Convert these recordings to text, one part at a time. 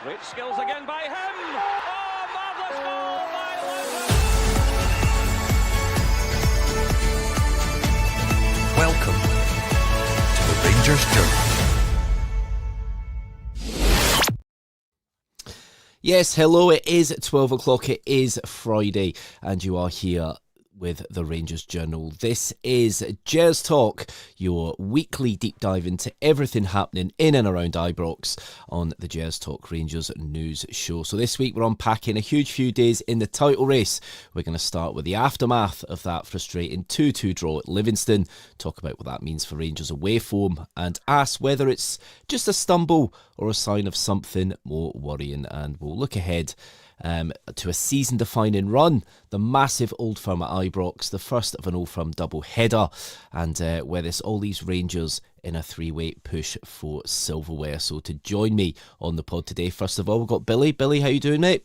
Great skills again by him. Oh, marvellous goal by Lewis. Welcome to the Rangers Journal. Yes, hello, it is 12 o'clock, it is Friday, and you are here with the Rangers Journal. This is Gers Talk, your weekly deep dive into everything happening in and around Ibrox on the Gers Talk Rangers news show. So this week we're unpacking a huge few days in the title race. We're going to start with the aftermath of that frustrating 2-2 draw at Livingston, talk about what that means for Rangers away form, and ask whether it's just a stumble or a sign of something more worrying. And we'll look ahead to a season-defining run, the massive Old Firm at Ibrox, the first of an Old Firm double-header, and where this all leaves Rangers in a three-way push for silverware. So to join me on the pod today, first of all, we've got Billy. Billy, how you doing, mate?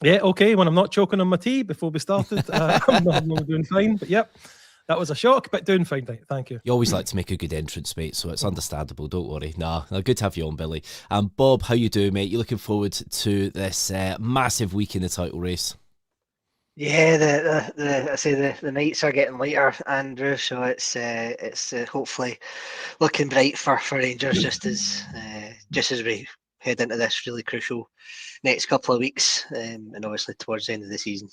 Yeah, okay, when I'm not choking on my tea before we started, I'm doing fine, but yep. That was a shock, but doing fine, thank you. You always like to make a good entrance, mate, so it's understandable, don't worry. Nah, good to have you on, Billy. Bob, how you doing, mate? You looking forward to this massive week in the title race? Yeah, the nights are getting lighter, Andrew, so it's hopefully looking bright for Rangers just as we head into this really crucial next couple of weeks, and obviously towards the end of the season.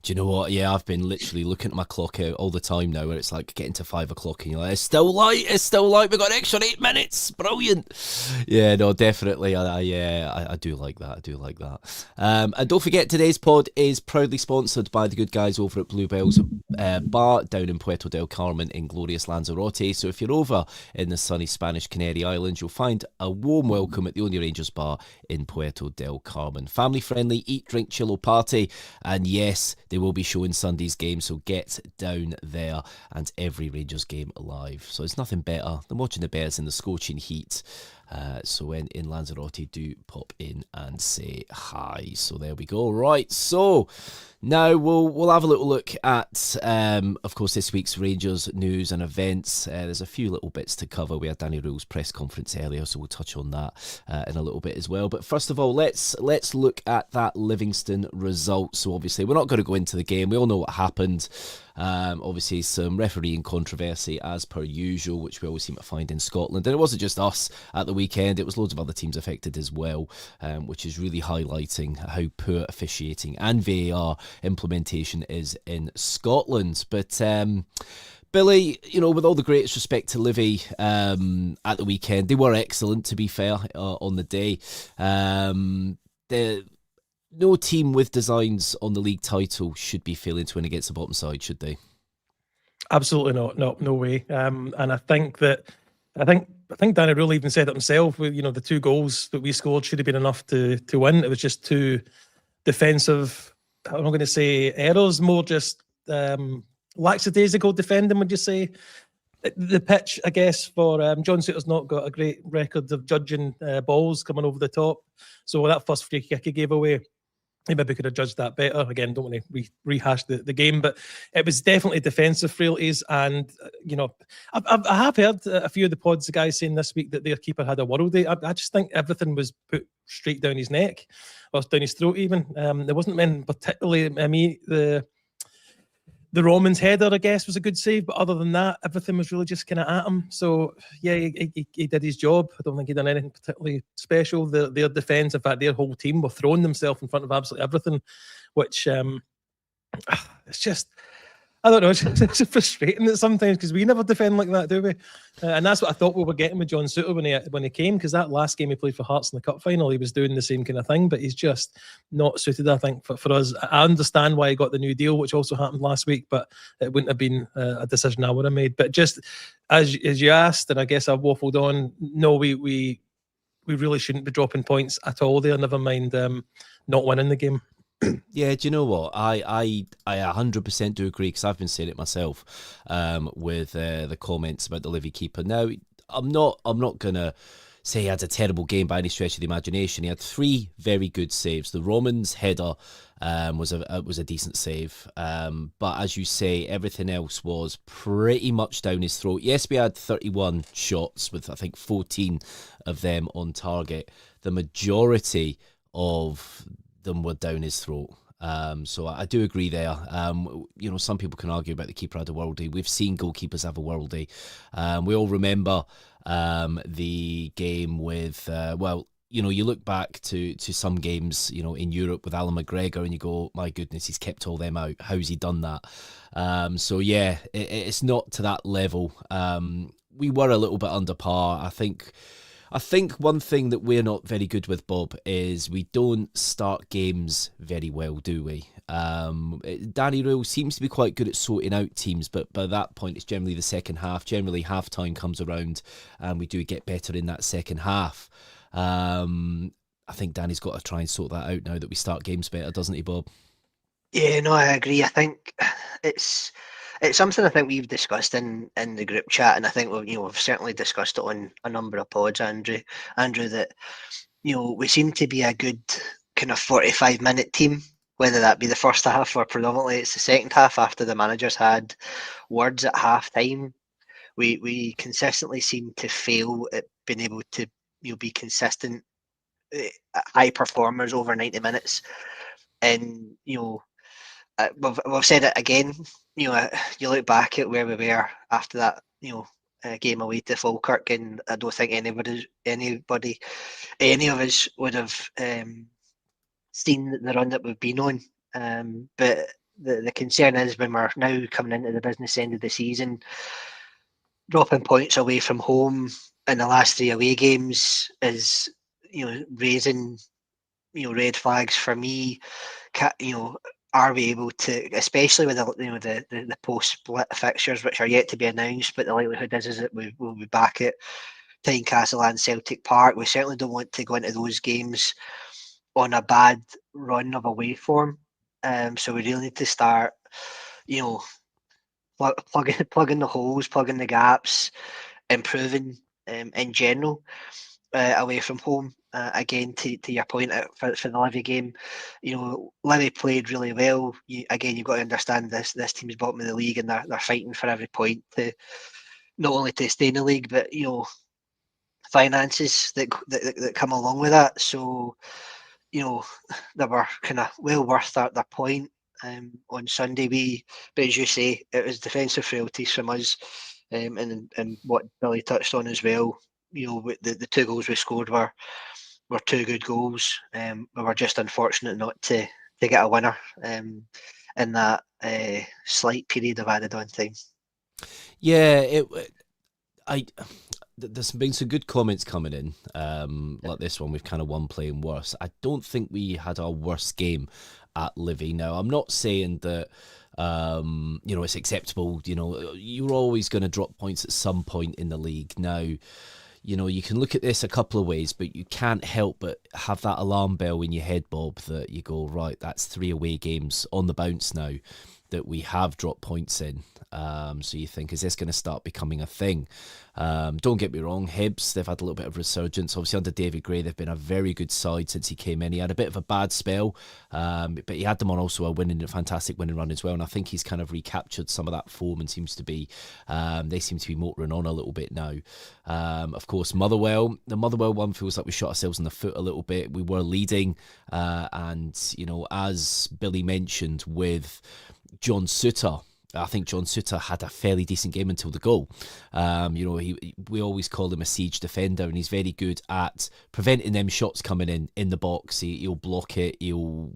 Do you know what? Yeah, I've been literally looking at my clock out all the time now, where it's like getting to 5 o'clock and you're like, it's still light, we've got an extra 8 minutes, brilliant. Yeah, no, definitely, I do like that, and don't forget, today's pod is proudly sponsored by the good guys over at Bluebell's Bar down in Puerto del Carmen in glorious Lanzarote. So if you're over in the sunny Spanish Canary Islands, you'll find a warm welcome at the only Rangers bar in Puerto del Carmen. Family friendly, eat, drink, chill or party, and yes, they will be showing Sunday's game, so get down there, and every Rangers game live. So it's nothing better than watching the Bears in the scorching heat. So when in Lanzarote, do pop in and say hi. So there we go. Right, so now we'll have a little look at, of course, this week's Rangers news and events. There's a few little bits to cover. We had Danny Rule's press conference earlier, so we'll touch on that in a little bit as well. But first of all, let's look at that Livingston result. So obviously, we're not going to go into the game. We all know what happened. Obviously, some refereeing controversy as per usual, which we always seem to find in Scotland. And it wasn't just us at the weekend, it was loads of other teams affected as well, which is really highlighting how poor officiating and VAR implementation is in Scotland. But Billy, you know, with all the greatest respect to Livy at the weekend, they were excellent, to be fair, on the day. No team with designs on the league title should be failing to win against the bottom side, should they? Absolutely not. No way. And I think Danny Rule even said it himself. You know, the 2 goals that we scored should have been enough to win. It was just 2 defensive, I'm not going to say errors, more just lackadaisical defending, would you say? The pitch, I guess, for John Suter's not got a great record of judging balls coming over the top. So that first free kick he gave away, he maybe could have judged that better. Again, don't want to rehash the game, but it was definitely defensive frailties. And, you know, I have heard a few of the pods, the guys saying this week that their keeper had a world day. I just think everything was put straight down his neck, or down his throat even. There wasn't men particularly, the Romans header, I guess, was a good save, but other than that, everything was really just kind of at him. So, yeah, he did his job. I don't think he done anything particularly special. Their defence, in fact, their whole team were throwing themselves in front of absolutely everything, which it's just, I don't know, it's frustrating that sometimes, because we never defend like that, do we? And that's what I thought we were getting with John Suter when he came, because that last game he played for Hearts in the cup final, he was doing the same kind of thing, but he's just not suited, I think, for us. I understand why he got the new deal, which also happened last week, but it wouldn't have been a decision I would have made. But just as you asked, and I guess I've waffled on, no, we really shouldn't be dropping points at all there, never mind not winning the game. Yeah, do you know what? I 100% do agree, because I've been saying it myself with the comments about the Livy keeper. Now, I'm not gonna say he had a terrible game by any stretch of the imagination. He had 3 very good saves. The Romans header was a decent save, but as you say, everything else was pretty much down his throat. Yes, we had 31 shots with, I think, 14 of them on target. the majority of them were down his throat. So I do agree there. Some people can argue about the keeper had a worldie. We've seen goalkeepers have a worldie. We all remember the game with, you look back to some games, in Europe with Alan McGregor and you go, my goodness, he's kept all them out. How's he done that? It's not to that level. We were a little bit under par. I think one thing that we're not very good with, Bob, is we don't start games very well, do we? Danny Rule seems to be quite good at sorting out teams, but by that point, it's generally the second half. Generally, half-time comes around and we do get better in that second half. I think Danny's got to try and sort that out now that we start games better, doesn't he, Bob? Yeah, no, I agree. I think it's something I think we've discussed in the group chat, and I think we've certainly discussed it on a number of pods, Andrew, that we seem to be a good kind of 45-minute team, whether that be the first half or predominantly it's the second half after the managers had words at half time. We consistently seem to fail at being able to be consistent high performers over 90 minutes, and we've said it again. You look back at where we were after that, game away to Falkirk, and I don't think any of us would have seen the run that we've been on. But the concern is when we're now coming into the business end of the season, dropping points away from home in the last 3 away games is raising red flags for me. Are we able to, especially with the post-split fixtures, which are yet to be announced, but the likelihood is that we will be back at Tynecastle and Celtic Park. We certainly don't want to go into those games on a bad run of away form. So we really need to start, plugging the holes, plugging the gaps, improving in general away from home. Again, to your point for the Livy game, Livy played really well. You've got to understand this team's bottom of the league, and they're fighting for every point to not only to stay in the league, but finances that come along with that. So they were kind of well worth their point on Sunday. But as you say, it was defensive frailties from us, and what Billy touched on as well. The 2 goals we scored were 2 good goals. We were just unfortunate not to get a winner in that slight period of added on time. Yeah, there's been some good comments coming in, like this one. We've kind of won playing worse. I don't think we had our worst game at Livy. Now, I'm not saying that it's acceptable. You're always going to drop points at some point in the league. Now, you can look at this a couple of ways, but you can't help but have that alarm bell in your head, Bob, that you go, right, that's 3 away games on the bounce now that we have dropped points in. So you think, is this going to start becoming a thing? Don't get me wrong, Hibs, they've had a little bit of resurgence. Obviously, under David Gray, they've been a very good side since he came in. He had a bit of a bad spell, but he had them on also a fantastic winning run as well. And I think he's kind of recaptured some of that form and they seem to be motoring on a little bit now. Of course, Motherwell, the Motherwell one feels like we shot ourselves in the foot a little bit. We were leading, and as Billy mentioned with John Suter, I think John Suter had a fairly decent game until the goal. We always call him a siege defender, and he's very good at preventing them shots coming in the box. He'll block it. He'll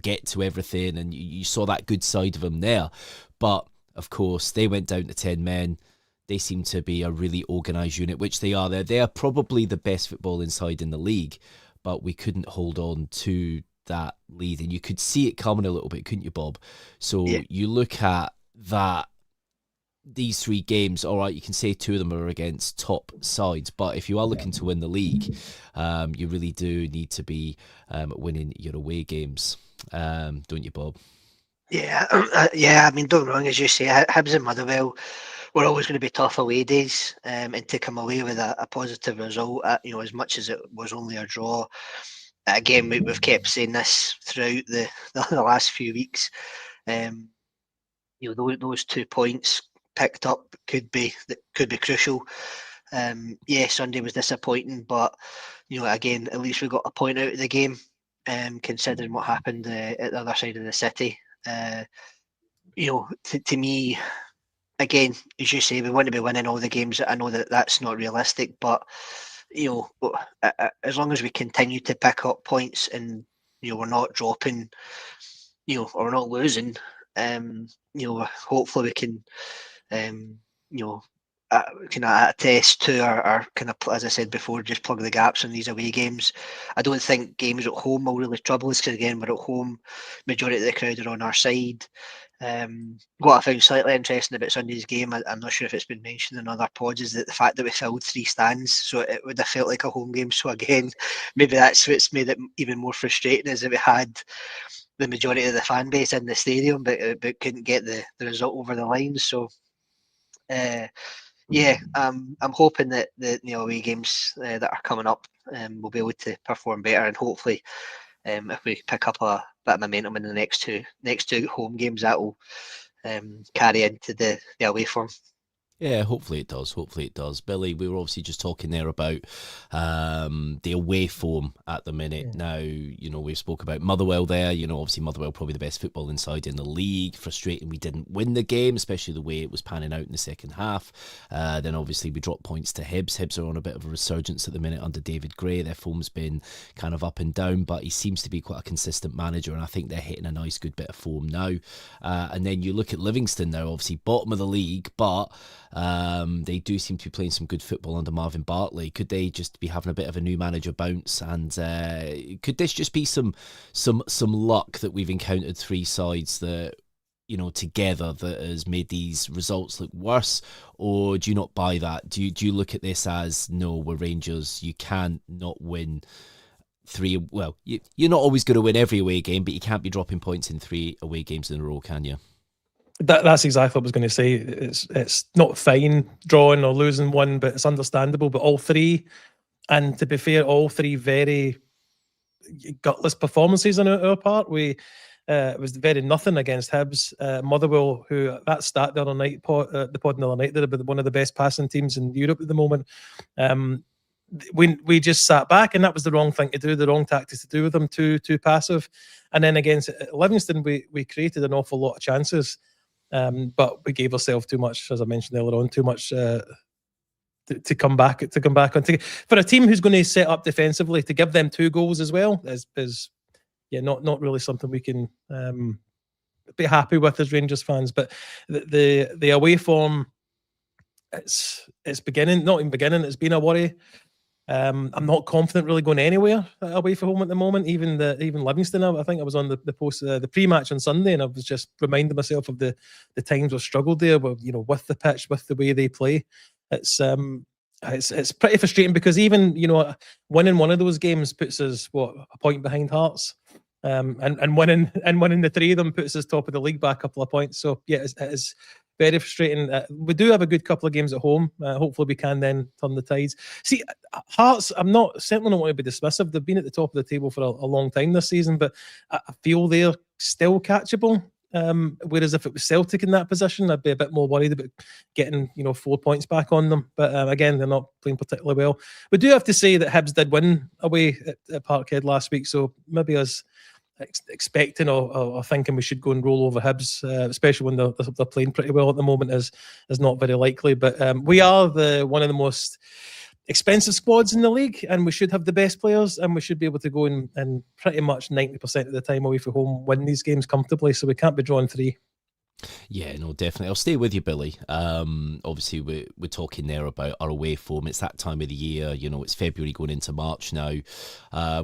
get to everything, and you saw that good side of him there. But of course, they went down to 10 men. They seem to be a really organised unit, which they are. They are probably the best football inside in the league, but we couldn't hold on to that lead, and you could see it coming a little bit, couldn't you, Bob? So yeah. You look at that, these 3 games, all right, you can say 2 of them are against top sides, but if you are looking to win the league, you really do need to be winning your away games, don't you, Bob? Yeah, I mean, don't get me wrong, as you say, Hibs and Motherwell were always going to be tough away days, and to come away with a positive result, as much as it was only a draw. Again, we've kept saying this throughout the last few weeks. Those 2 points picked up could be crucial. Yeah, Sunday was disappointing, but again, at least we got a point out of the game. Considering what happened at the other side of the city, to me, again, as you say, we want to be winning all the games. I know that that's not realistic, but as long as we continue to pick up points and we're not dropping, or we're not losing, hopefully we can, kind of attest to our kind of, as I said before, just plug the gaps in these away games. I don't think games at home will really trouble us because again we're at home, majority of the crowd are on our side. What I found slightly interesting about Sunday's game, I'm not sure if it's been mentioned in other pods, is that the fact that we filled 3 stands, so it would have felt like a home game. So again, maybe that's what's made it even more frustrating, is that we had the majority of the fan base in the stadium, but couldn't get the result over the line. So yeah, I'm hoping that the away games that are coming up will be able to perform better, and hopefully if we pick up a bit of momentum in the next two home games, that will carry into the away form. Yeah, hopefully it does. Hopefully it does. Billy, we were obviously just talking there about the away form at the minute. Yeah. Now, we've spoke about Motherwell there. Obviously Motherwell probably the best football inside in the league. Frustrating we didn't win the game, especially the way it was panning out in the second half. Then obviously we dropped points to Hibs. Hibs are on a bit of a resurgence at the minute under David Gray. Their form's been kind of up and down, but he seems to be quite a consistent manager, and I think they're hitting a nice good bit of form now. And then you look at Livingston now, obviously bottom of the league, but they do seem to be playing some good football under Marvin Bartley. Could they just be having a bit of a new manager bounce? And could this just be some luck that we've encountered 3 sides that together that has made these results look worse? Or do you not buy that? Do you look at this as, no, we're Rangers, you can't not win 3? Well, you're not always going to win every away game, but you can't be dropping points in 3 away games in a row, can you? That's exactly what I was going to say. It's not fine drawing or losing one, but it's understandable. But all 3, and to be fair, all 3 very gutless performances on our part. It was very nothing against Hibs. Motherwell, who that stat the other night, the pod the other night, they're one of the best passing teams in Europe at the moment. We just sat back, and that was the wrong thing to do, the wrong tactics to do with them, too passive. And then against Livingston, we created an awful lot of chances. But we gave ourselves too much, as I mentioned earlier on, too much to come back on. For a team who's going to set up defensively, to give them 2 goals as well is not really something we can be happy with as Rangers fans. But the away form, it's beginning, not even beginning, it's been a worry. I'm not confident really going anywhere away from home at the moment. Even Livingston, I think I was on the post, the pre-match on Sunday, and I was just reminding myself of the times we've struggled there, with the pitch, with the way they play. It's pretty frustrating because even winning one of those games puts us a point behind Hearts, and winning the 3 of them puts us top of the league by a couple of points. So yeah, it is very frustrating. We do have a good couple of games at home. Hopefully we can then turn the tides. See, Hearts, certainly not want to be dismissive. They've been at the top of the table for a long time this season, but I feel they're still catchable. Whereas if it was Celtic in that position, I'd be a bit more worried about getting 4 points back on them. But again, they're not playing particularly well. We do have to say that Hibs did win away at Parkhead last week, so maybe us expecting or thinking we should go and roll over Hibs, especially when they're playing pretty well at the moment, is not very likely. But we are one of the most expensive squads in the league, and we should have the best players, and we should be able to go and pretty much 90% of the time away from home win these games comfortably. So we can't be drawing 3. Yeah, no, definitely. I'll stay with you, Billy. Obviously, we're talking there about our away form. It's that time of the year. It's February going into March now.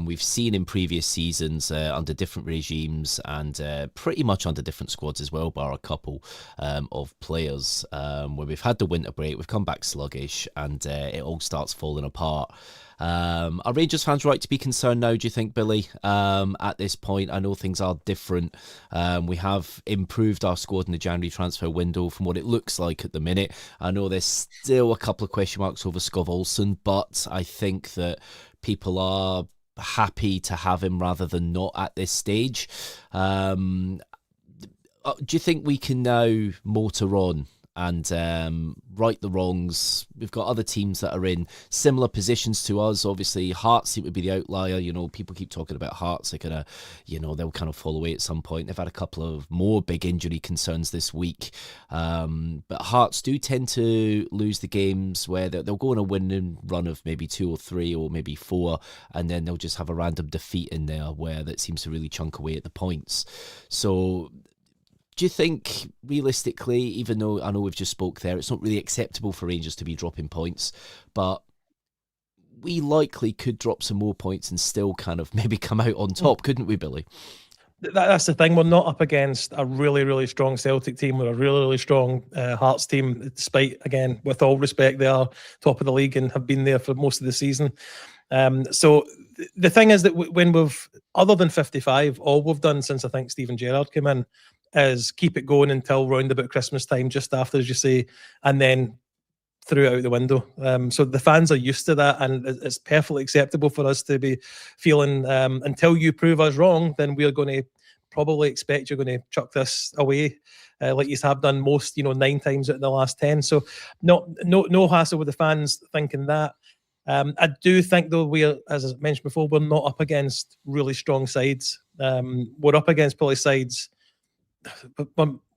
We've seen in previous seasons under different regimes and pretty much under different squads as well, bar a couple of players, where we've had the winter break, we've come back sluggish, and it all starts falling apart. Are Rangers fans right to be concerned now, do you think, Billy, at this point? I know things are different. We have improved our squad in the January transfer window from what it looks like at the minute. I know there's still a couple of question marks over Skov Olsen, but I think that people are happy to have him rather than not at this stage. Do you think we can now motor on and right the wrongs. We've got other teams that are in similar positions to us. Obviously, Hearts seem to be the outlier. People keep talking about Hearts. They're gonna, they'll kind of fall away at some point. They've had a couple of more big injury concerns this week, but Hearts do tend to lose the games where they'll go on a winning run of maybe 2 or 3 or maybe 4, and then they'll just have a random defeat in there where that seems to really chunk away at the points. So, do you think, realistically, even though I know we've just spoke there, it's not really acceptable for Rangers to be dropping points, but we likely could drop some more points and still kind of maybe come out on top, couldn't we, Billy? That's the thing. We're not up against a really, really strong Celtic team or a really, really strong Hearts team, despite, again, with all respect, they are top of the league and have been there for most of the season. So the thing is that when we've, other than 55, all we've done since I think Steven Gerrard came in is keep it going until round about Christmas time, just after, as you say, and then threw it out the window. So the fans are used to that, and it's perfectly acceptable for us to be feeling, until you prove us wrong, then we're going to probably expect you're going to chuck this away, like you have done most, 9 times out of the last 10. So no hassle with the fans thinking that. I do think, though, as I mentioned before, we're not up against really strong sides. We're up against probably sides,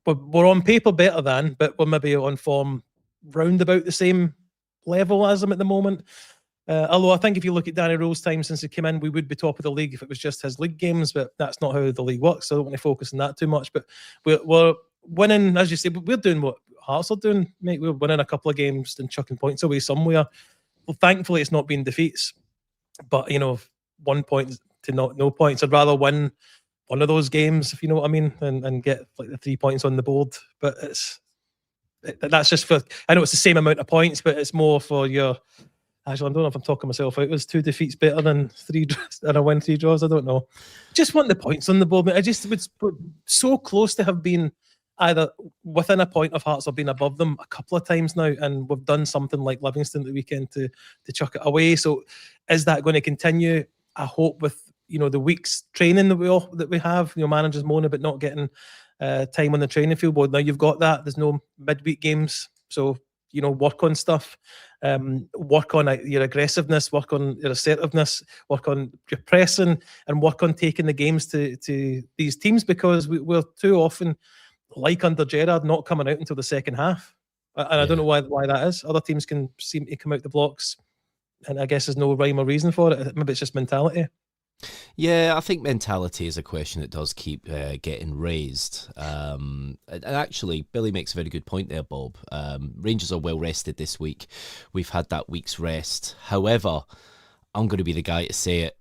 we're on paper better than, but we're maybe on form round about the same level as them at the moment. Although I think if you look at Danny Rowe's time since he came in, we would be top of the league if it was just his league games, but that's not how the league works, so I don't want to focus on that too much. But we're winning, as you say, we're doing what Hearts are doing, mate. We're winning a couple of games and chucking points away somewhere. Well, thankfully, it's not been defeats, but 1 point to no points. I'd rather win one of those games, if you know what I mean, and get like the 3 points on the board. But that's just for, I know it's the same amount of points, but it's more for your, actually, I don't know if I'm talking myself out. Was 2 defeats better than 3 and a win, 3 draws? I don't know. Just want the points on the board. I just would so close to have been either within a point of Hearts or been above them a couple of times now, and we've done something like Livingston the weekend to chuck it away. So is that going to continue? I hope with the week's training that we have, managers moaning about not getting time on the training field. Well, now you've got that. There's no midweek games, so work on stuff, work on your aggressiveness, work on your assertiveness, work on your pressing, and work on taking the games to these teams, because we're too often, like under Gerrard, not coming out until the second half. And I don't know why that is. Other teams can seem to come out the blocks, and I guess there's no rhyme or reason for it. Maybe it's just mentality. Yeah, I think mentality is a question that does keep getting raised. And actually, Billy makes a very good point there, Bob. Rangers are well rested this week. We've had that week's rest. However, I'm going to be the guy to say it.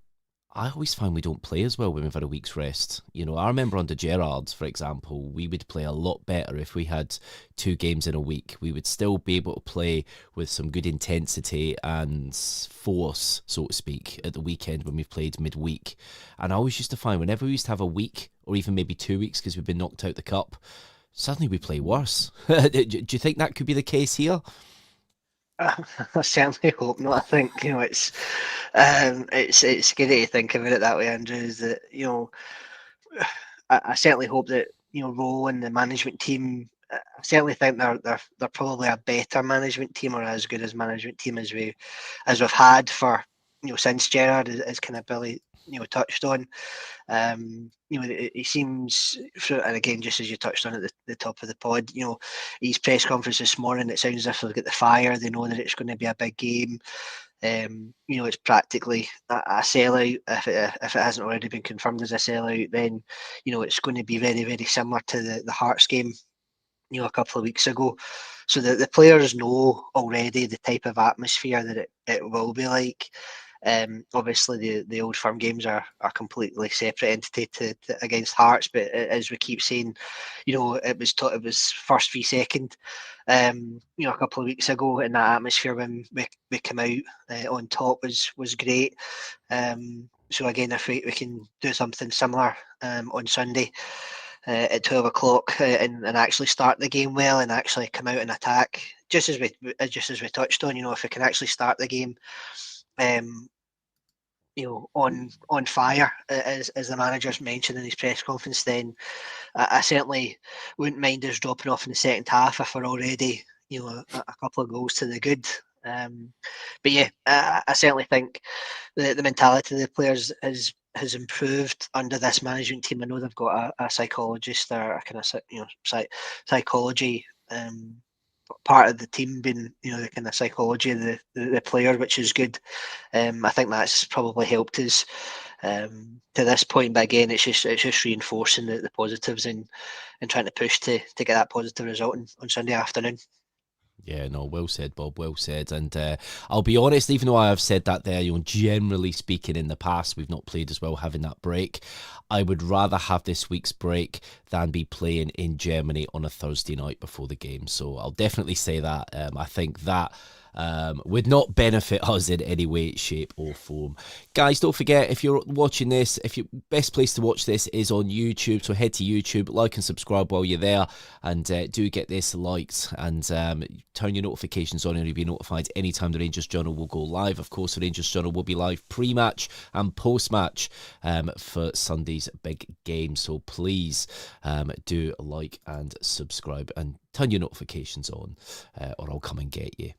I always find we don't play as well when we've had a week's rest. I remember under Gerrard, for example, we would play a lot better if we had 2 games in a week. We would still be able to play with some good intensity and force, so to speak, at the weekend when we've played midweek. And I always used to find whenever we used to have a week, or even maybe 2 weeks because we've been knocked out the cup, suddenly we play worse. Do you think that could be the case here? I certainly hope not. I think it's scary to think about it that way, Andrew. Is that I certainly hope that Rowe and the management team. I certainly think they're probably a better management team, or as good as management team as we've had for since Gerrard, as kind of Billy touched on. He seems, and again, just as you touched on at the top of the pod, his press conference this morning, it sounds as if they've got the fire. They know that it's going to be a big game. It's practically a sellout. If it hasn't already been confirmed as a sellout, then it's going to be very, very similar to the Hearts game a couple of weeks ago. So the players know already the type of atmosphere that it will be like. Obviously the Old Firm games are a completely separate entity to against Hearts, but as we keep saying, it was first v second a couple of weeks ago, and that atmosphere when we came out on top was great. So again, if we can do something similar on Sunday at 12 o'clock and actually start the game well and actually come out and attack, just as we touched on, if we can actually start the game on fire, as the manager's mentioned in his press conference, then I certainly wouldn't mind us dropping off in the second half if we're already a couple of goals to the good. But yeah, I certainly think the mentality of the players has improved under this management team. I know they've got a psychologist or a kind of psychology part of the team being the kind of psychology of the player, which is good. I think that's probably helped us to this point. But again, it's just reinforcing the positives and trying to push to get that positive result on Sunday afternoon. Yeah, no, well said, Bob, well said. And I'll be honest, even though I have said that there, generally speaking in the past, we've not played as well having that break. I would rather have this week's break than be playing in Germany on a Thursday night before the game. So I'll definitely say that. I think that would not benefit us in any way, shape or form. Guys, don't forget, if you're watching this, best place to watch this is on YouTube, so head to YouTube, like and subscribe while you're there, and do get this liked, and turn your notifications on and you'll be notified anytime the Rangers Journal will go live. Of course, the Rangers Journal will be live pre-match and post-match for Sunday's big game, so please do like and subscribe and turn your notifications on, or I'll come and get you.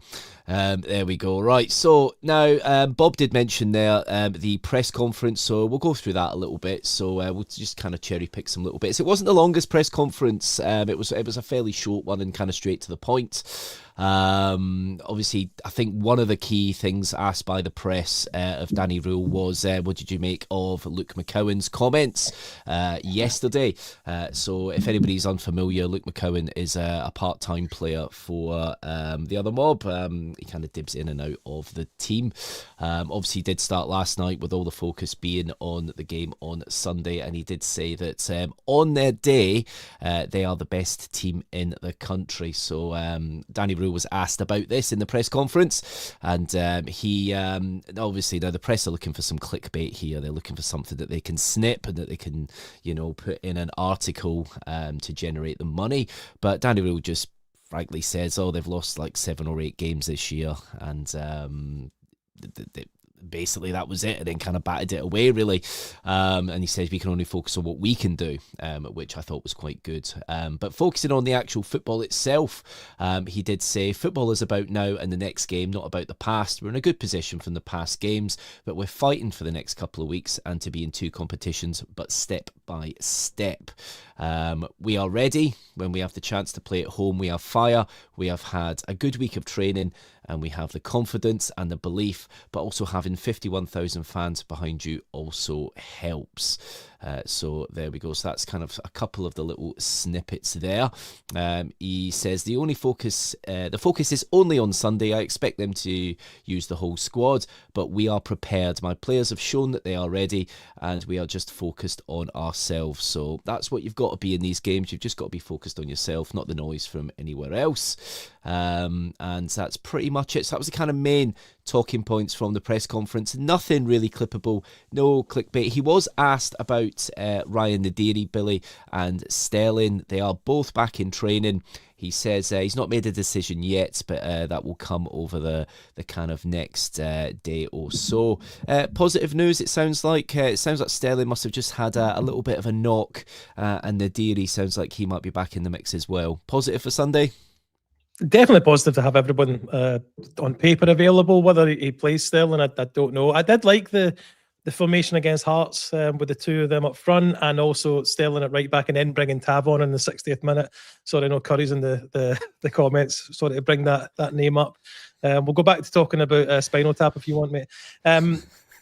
There we go. Right, so now Bob did mention there the press conference, so we'll go through that a little bit. So we'll just kind of cherry pick some little bits. It wasn't the longest press conference. It was a fairly short one and kind of straight to the point. Obviously, I think one of the key things asked by the press of Danny Rule was, what did you make of Luke McCowan's comments yesterday? So if anybody's unfamiliar, Luke McCowan is a part-time player for the other mob. He kind of dibs in and out of the team. Obviously, he did start last night with all the focus being on the game on Sunday, and he did say that on their day, they are the best team in the country. So Danny Rule was asked about this in the press conference, and he obviously, now the press are looking for some clickbait here. They're looking for something that they can snip and that they can put in an article to generate the money, but Danny Rule just frankly says, they've lost like 7 or 8 games this year, and basically that was it, and then kind of batted it away really, and he says we can only focus on what we can do, which I thought was quite good. But focusing on the actual football itself, he did say football is about now and the next game, not about the past. We're in a good position from the past games, but we're fighting for the next couple of weeks and to be in 2 competitions, but step by step. We are ready when we have the chance to play at home. We have fire, we have had a good week of training, and we have the confidence and the belief, but also having 51,000 fans behind you also helps. So there we go. So that's kind of a couple of the little snippets there. He says the focus is only on Sunday. I expect them to use the whole squad, but we are prepared. My players have shown that they are ready, and we are just focused on ourselves. So that's what you've got to be in these games. You've just got to be focused on yourself, not the noise from anywhere else. And that's pretty much it. So that was the kind of main talking points from the press conference. Nothing really clippable, no clickbait. He was asked about Ryan Nadiri, Billy and Sterling. They are both back in training. He says he's not made a decision yet, but that will come over the kind of next day or so. Positive news, it sounds like. Sterling must have just had a little bit of a knock, and Nadiri sounds like he might be back in the mix as well. Positive for Sunday? Definitely positive to have everyone on paper available. Whether he plays Sterling, I don't know. I did like the formation against Hearts with the 2 of them up front, and also Sterling at right back, and then bringing Tav on in the 60th minute. Sorry, no, Curry's in the comments. Sorry to bring that name up. We'll go back to talking about Spinal Tap if you want, mate.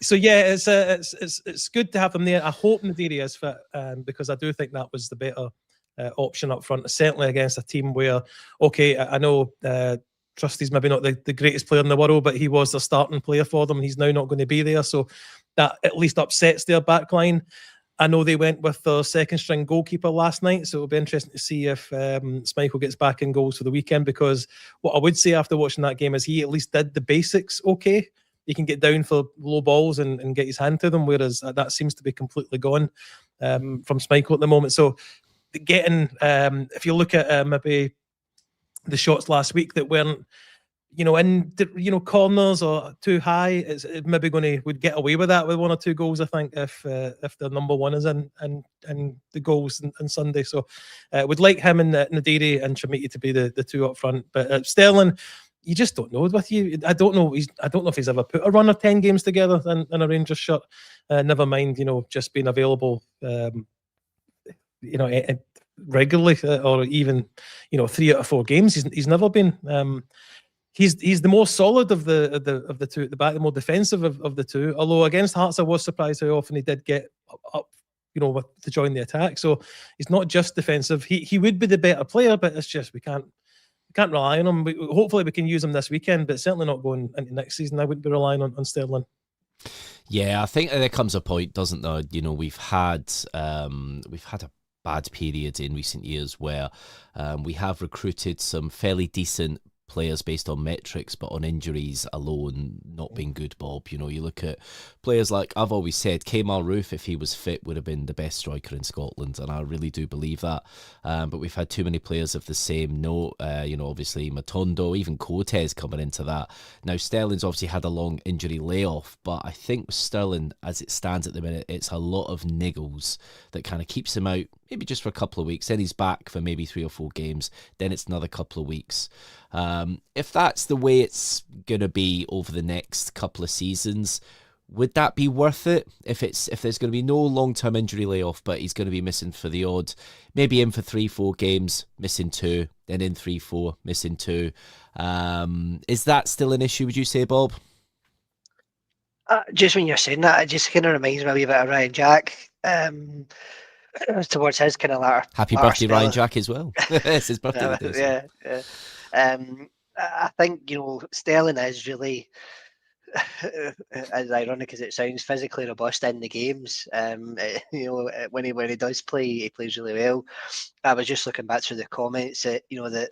So yeah, it's good to have them there. I hope Nadiri is fit, because I do think that was the better option up front, certainly against a team where, okay, I know Trusty's maybe not the greatest player in the world, but he was the starting player for them, and he's now not going to be there, so that at least upsets their back line. I know they went with their second string goalkeeper last night, so it'll be interesting to see if Schmeichel gets back in goals for the weekend, because what I would say after watching that game is he at least did the basics okay. He can get down for low balls and get his hand to them, whereas that seems to be completely gone from Schmeichel at the moment. So getting, if you look at maybe the shots last week that weren't, in corners or too high, it's maybe would get away with that with 1 or 2 goals. I think if the number one is in the goals on Sunday, so would like him and Nadiri and Shamiti to be the two up front. But Sterling, you just don't know with you. I don't know if he's ever put a run of 10 games together in a Rangers shirt. Never mind, just being available. Regularly, or even 3 out of 4 games. He's never been. He's the more solid of the two at the back, the more defensive of the two. Although against Hearts, I was surprised how often he did get up, to join the attack. So he's not just defensive. He would be the better player, but it's just we can't rely on him. Hopefully we can use him this weekend, but certainly not going into next season. I wouldn't be relying on Sterling. Yeah, I think there comes a point, doesn't there? We've had a bad period in recent years where we have recruited some fairly decent players based on metrics, but on injuries alone not being good, Bob. You look at players like, I've always said, Kemar Roofe, if he was fit, would have been the best striker in Scotland, and I really do believe that. But we've had too many players of the same note. Obviously Matondo, even Cortez coming into that. Now Sterling's obviously had a long injury layoff, but I think with Sterling, as it stands at the minute, it's a lot of niggles that kind of keeps him out, maybe just for a couple of weeks. Then he's back for maybe 3 or 4 games. Then it's another couple of weeks. If that's the way it's going to be over the next couple of seasons, would that be worth it? If there's going to be no long-term injury layoff, but he's going to be missing for the odd, maybe in for 3-4 games, missing 2, then in 3-4, missing 2. Is that still an issue, would you say, Bob? Just when you're saying that, it just kind of reminds me a wee bit of Ryan Jack. Towards his kind of latter. Happy birthday, Ryan Jack, as well. It's his birthday today. Yeah. I think Sterling is really, as ironic as it sounds, physically robust in the games. When he does play, he plays really well. I was just looking back through the comments that that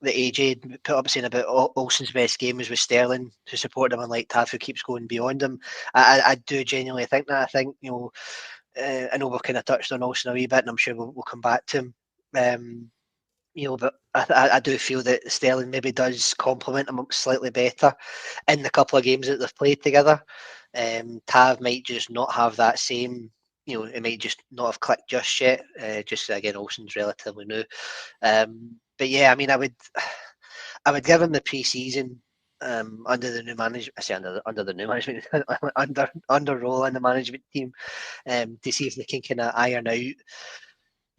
AJ put up saying about Olsen's best game was with Sterling, who supported him, unlike Tav, who keeps going beyond him. I do genuinely think that. I think I know we've kind of touched on Olsen a wee bit, and I'm sure we'll come back to him. But I do feel that Sterling maybe does complement him slightly better in the couple of games that they've played together. Tav might just not have that same, it might just not have clicked just yet. Just again, Olsen's relatively new. But yeah, I mean, I would give him the pre-season under the new management. I say under the new management, under Roll in the management team, to see if they can kind of iron out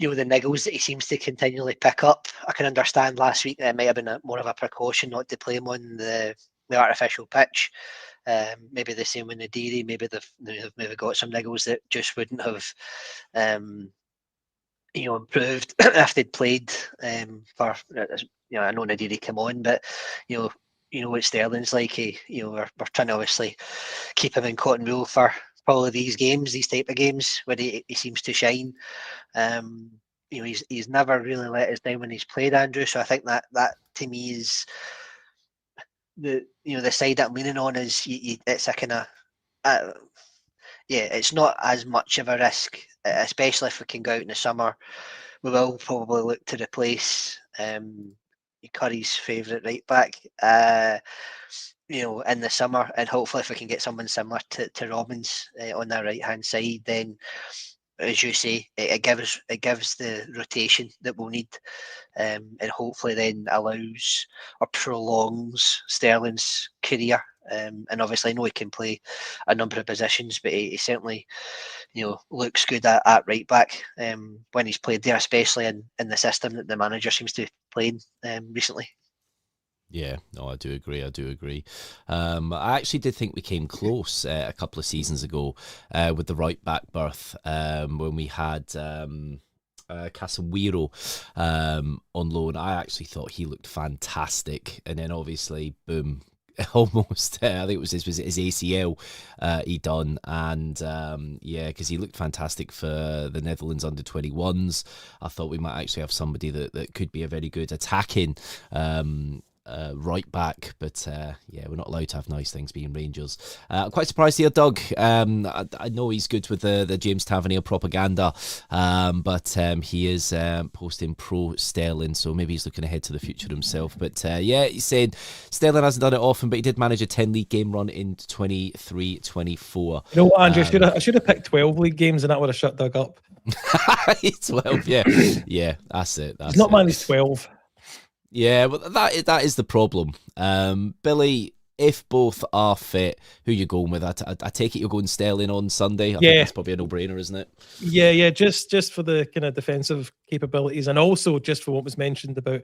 the niggles that he seems to continually pick up. I can understand last week that it might have been more of a precaution not to play him on the artificial pitch. Maybe the same with Nadiri. Maybe they've maybe got some niggles that just wouldn't have improved if they'd played for. I know Nadiri came on, but what Sterling's like. We're trying to obviously keep him in cotton wool for probably these type of games where he seems to shine. He's never really let us down when he's played, Andrew. So I think that to me is the side that I'm leaning on is it's a kind of it's not as much of a risk, especially if we can go out in the summer. We will probably look to replace Curry's favourite right back. In the summer, and hopefully if we can get someone similar to Robbins on that right hand side, then as you say, it gives the rotation that we'll need, and hopefully then allows or prolongs Sterling's career. And obviously I know he can play a number of positions, but he certainly looks good at right back when he's played there, especially in the system that the manager seems to be playing recently. Yeah, no, I do agree. I actually did think we came close a couple of seasons ago with the right back berth when we had Casemiro on loan. I actually thought he looked fantastic, and then obviously, boom, almost. I think it was his ACL he done, and because he looked fantastic for the Netherlands under-21s. I thought we might actually have somebody that could be a very good attacking right back, but yeah, we're not allowed to have nice things being Rangers. I'm quite surprised here, Doug. I know he's good with the James Tavernier propaganda, but he is posting pro Sterling, so maybe he's looking ahead to the future himself. But yeah, he said Sterling hasn't done it often, but he did manage a 10 league game run in 23-24. You know what, Andrew? I should have picked 12 league games, and that would have shut Doug up. 12, yeah, yeah, that's it. He's not managed 12. Yeah, but that is the problem. Billy, if both are fit, who you going with? I take it you're going Sterling on Sunday. I think that's probably a no-brainer, isn't it? Yeah, just for the kind of defensive capabilities, and also just for what was mentioned about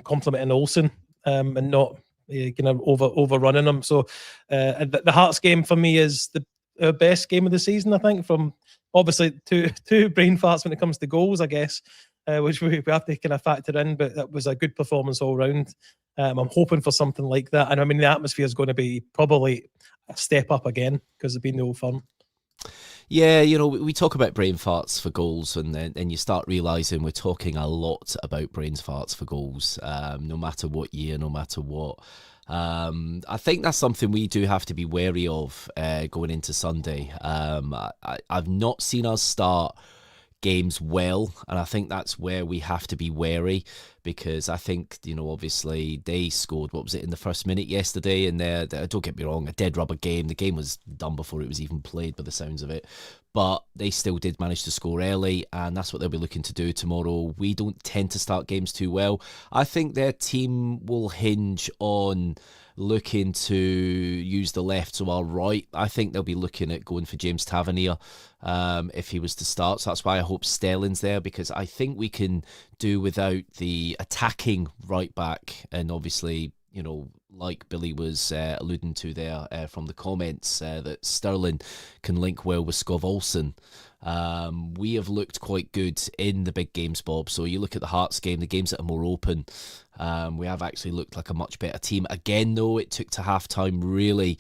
complimenting Olsen and not kind of overrunning him. So the Hearts game for me is the best game of the season, I think, from obviously two brain farts when it comes to goals, I guess. Which we have to kind of factor in, but that was a good performance all round. I'm hoping for something like that. And I mean, the atmosphere is going to be probably a step up again because there's been no fun. Yeah, you know, we talk about brain farts for goals, and then you start realising we're talking a lot about brain farts for goals, no matter what year, no matter what. I think that's something we do have to be wary of going into Sunday. I've not seen us start games well, and I think that's where we have to be wary, because I think, you know, obviously they scored, what was it, in the first minute yesterday, and don't get me wrong, a dead rubber game. The game was done before it was even played by the sounds of it, but they still did manage to score early, and that's what they'll be looking to do tomorrow. We don't tend to start games too well. I think their team will hinge on looking to use the left to our right. I think they'll be looking at going for James Tavernier if he was to start. So that's why I hope Sterling's there, because I think we can do without the attacking right back. And obviously, you know, like Billy was alluding to there from the comments, that Sterling can link well with Skov Olsen. We have looked quite good in the big games, Bob. So you look at the Hearts game, the games that are more open, we have actually looked like a much better team. Again, though, it took to half-time really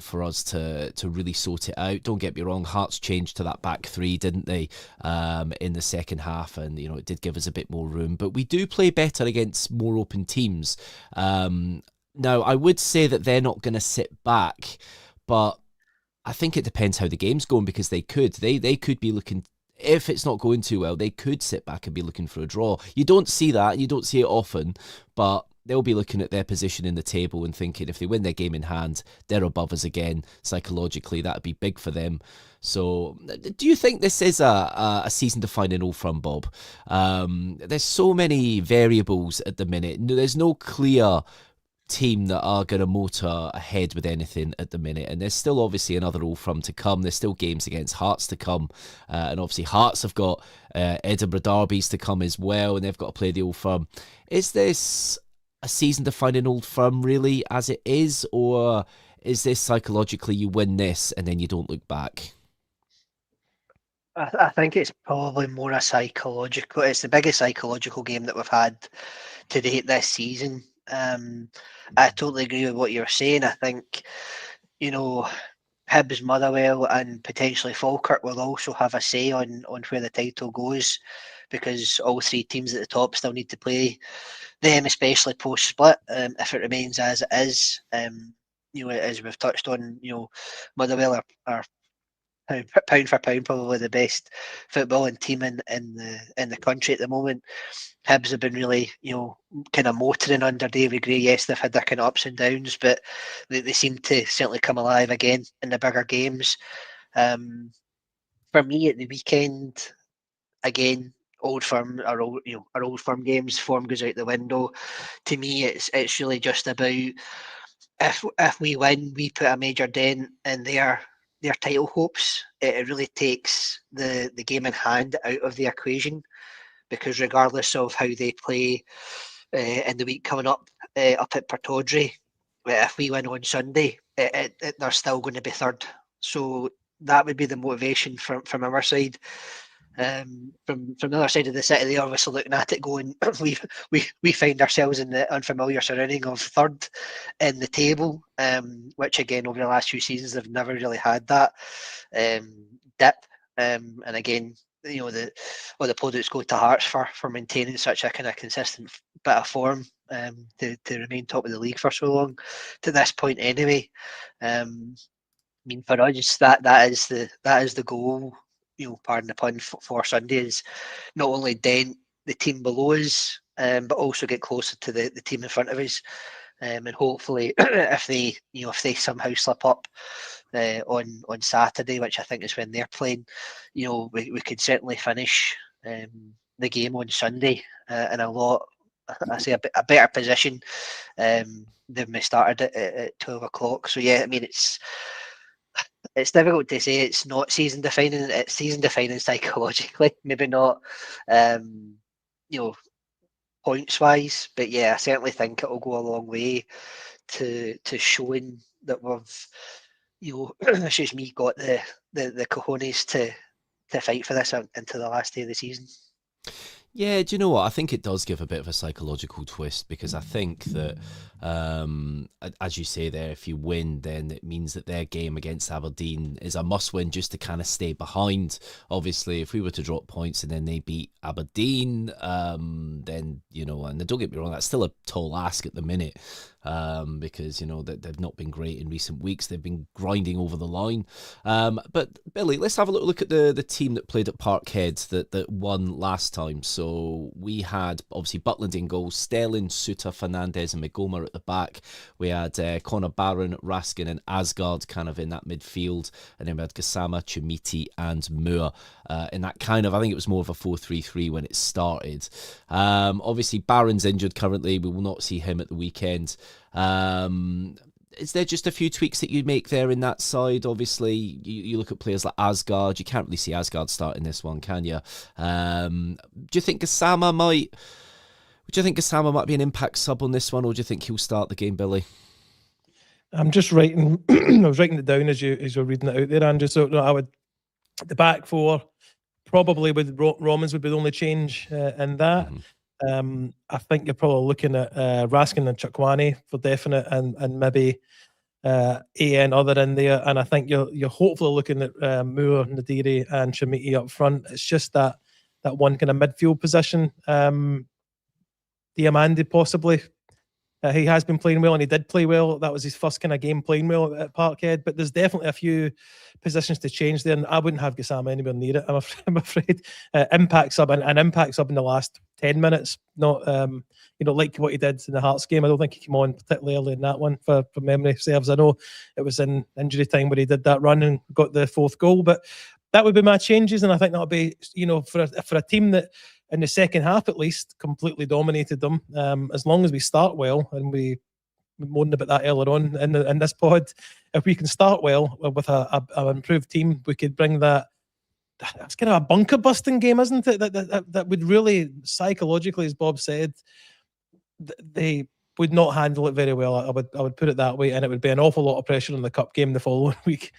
for us to really sort it out. Don't get me wrong, Hearts changed to that back three, didn't they, in the second half, and you know, it did give us a bit more room. But we do play better against more open teams. Now, I would say that they're not going to sit back, but I think it depends how the game's going, because they could be looking, if it's not going too well, they could sit back and be looking for a draw. You don't see that, you don't see it often, but they'll be looking at their position in the table and thinking if they win their game in hand, they're above us again. Psychologically, that'd be big for them. So, do you think this is a season-defining Old Firm, Bob? There's so many variables at the minute. There's no clear team that are going to motor ahead with anything at the minute, and there's still obviously another Old Firm to come. There's still games against Hearts to come, and obviously Hearts have got Edinburgh derbies to come as well, and they've got to play the Old Firm. Is this a season defining Old Firm really as it is, or is this psychologically you win this and then you don't look back? I think it's probably more a psychological. It's the biggest psychological game that we've had to date this season. I totally agree with what you're saying. I think, you know, Hibs, Motherwell, and potentially Falkirk will also have a say on where the title goes, because all three teams at the top still need to play them, especially post split. If it remains as it is, you know, as we've touched on, you know, Motherwell are pound for pound probably the best footballing team in the country at the moment. Hibs have been really, you know, kind of motoring under David Gray. Yes, they've had their kind of ups and downs, but they seem to certainly come alive again in the bigger games. For me at the weekend, again, Old Firm are Old Firm games. Form goes out the window. To me, it's really just about if we win, we put a major dent in their title hopes. It really takes the game in hand out of the equation, because regardless of how they play in the week coming up at Pittodrie, if we win on Sunday, they're still going to be third. So that would be the motivation from our side. From the other side of the city, they're obviously looking at it going, we find ourselves in the unfamiliar surrounding of third in the table, which again over the last few seasons they've never really had that dip. And again, the plaudits go to Hearts for maintaining such a kind of consistent bit of form, to remain top of the league for so long to this point anyway. I mean, for us, that is the goal. Pardon the pun, for Sunday, is not only dent the team below us, but also get closer to the team in front of us. And hopefully, if they somehow slip up on Saturday, which I think is when they're playing, we could certainly finish the game on Sunday in a lot, I say, a better position than we started at 12 o'clock. So yeah, I mean, it's difficult to say it's not season defining. It's season defining psychologically, maybe not, points wise, but yeah, I certainly think it will go a long way to showing that we've, excuse me, got the cojones to fight for this into the last day of the season. Yeah, do you know what? I think it does give a bit of a psychological twist, because I think that, as you say there, if you win, then it means that their game against Aberdeen is a must-win just to kind of stay behind. Obviously, if we were to drop points and then they beat Aberdeen, then, and don't get me wrong, that's still a tall ask at the minute, because, they've not been great in recent weeks. They've been grinding over the line. But, Billy, let's have a little look at the team that played at Parkhead that won last time. So we had, obviously, Butland in goal, Stelling, Suter, Fernandez and Magoma at the back. We had Connor Barron, Raskin and Asgard kind of in that midfield. And then we had Gassama, Chimiti and Moore in that kind of, I think it was more of a 4-3-3 when it started. Obviously, Barron's injured currently. We will not see him at the weekend. Is there just a few tweaks that you'd make there in that side? Obviously, you look at players like Asgard. You can't really see Asgard starting this one, can you? Do you think Gassama might be an impact sub on this one, or do you think he'll start the game, Billy? I'm just writing. I was writing it down as you're reading it out there, Andrew. So no, I would, the back four probably with Romans would be the only change in that. I think you're probably looking at Raskin and Chukwani for definite, and maybe AN other in there. And I think you're hopefully looking at Moore, Nadiri, and Chimiti up front. It's just that one kind of midfield position. Diamandi possibly. He has been playing well, and he did play well. That was his first kind of game playing well at Parkhead. But there's definitely a few positions to change there, and I wouldn't have Gassama anywhere near it. I'm afraid. Impact sub and impact sub in the last 10 minutes, not like what he did in the Hearts game. I don't think he came on particularly early in that one for memory serves. I know it was in injury time where he did that run and got the fourth goal, but that would be my changes, and I think that'll be for a team that, in the second half at least, completely dominated them. As long as we start well, and we moaned about that earlier on in this pod, if we can start well with an improved team, we could bring that. That's kind of a bunker busting game, isn't it? That would really, psychologically, as Bob said, they would not handle it very well. I would put it that way, and it would be an awful lot of pressure on the cup game the following week.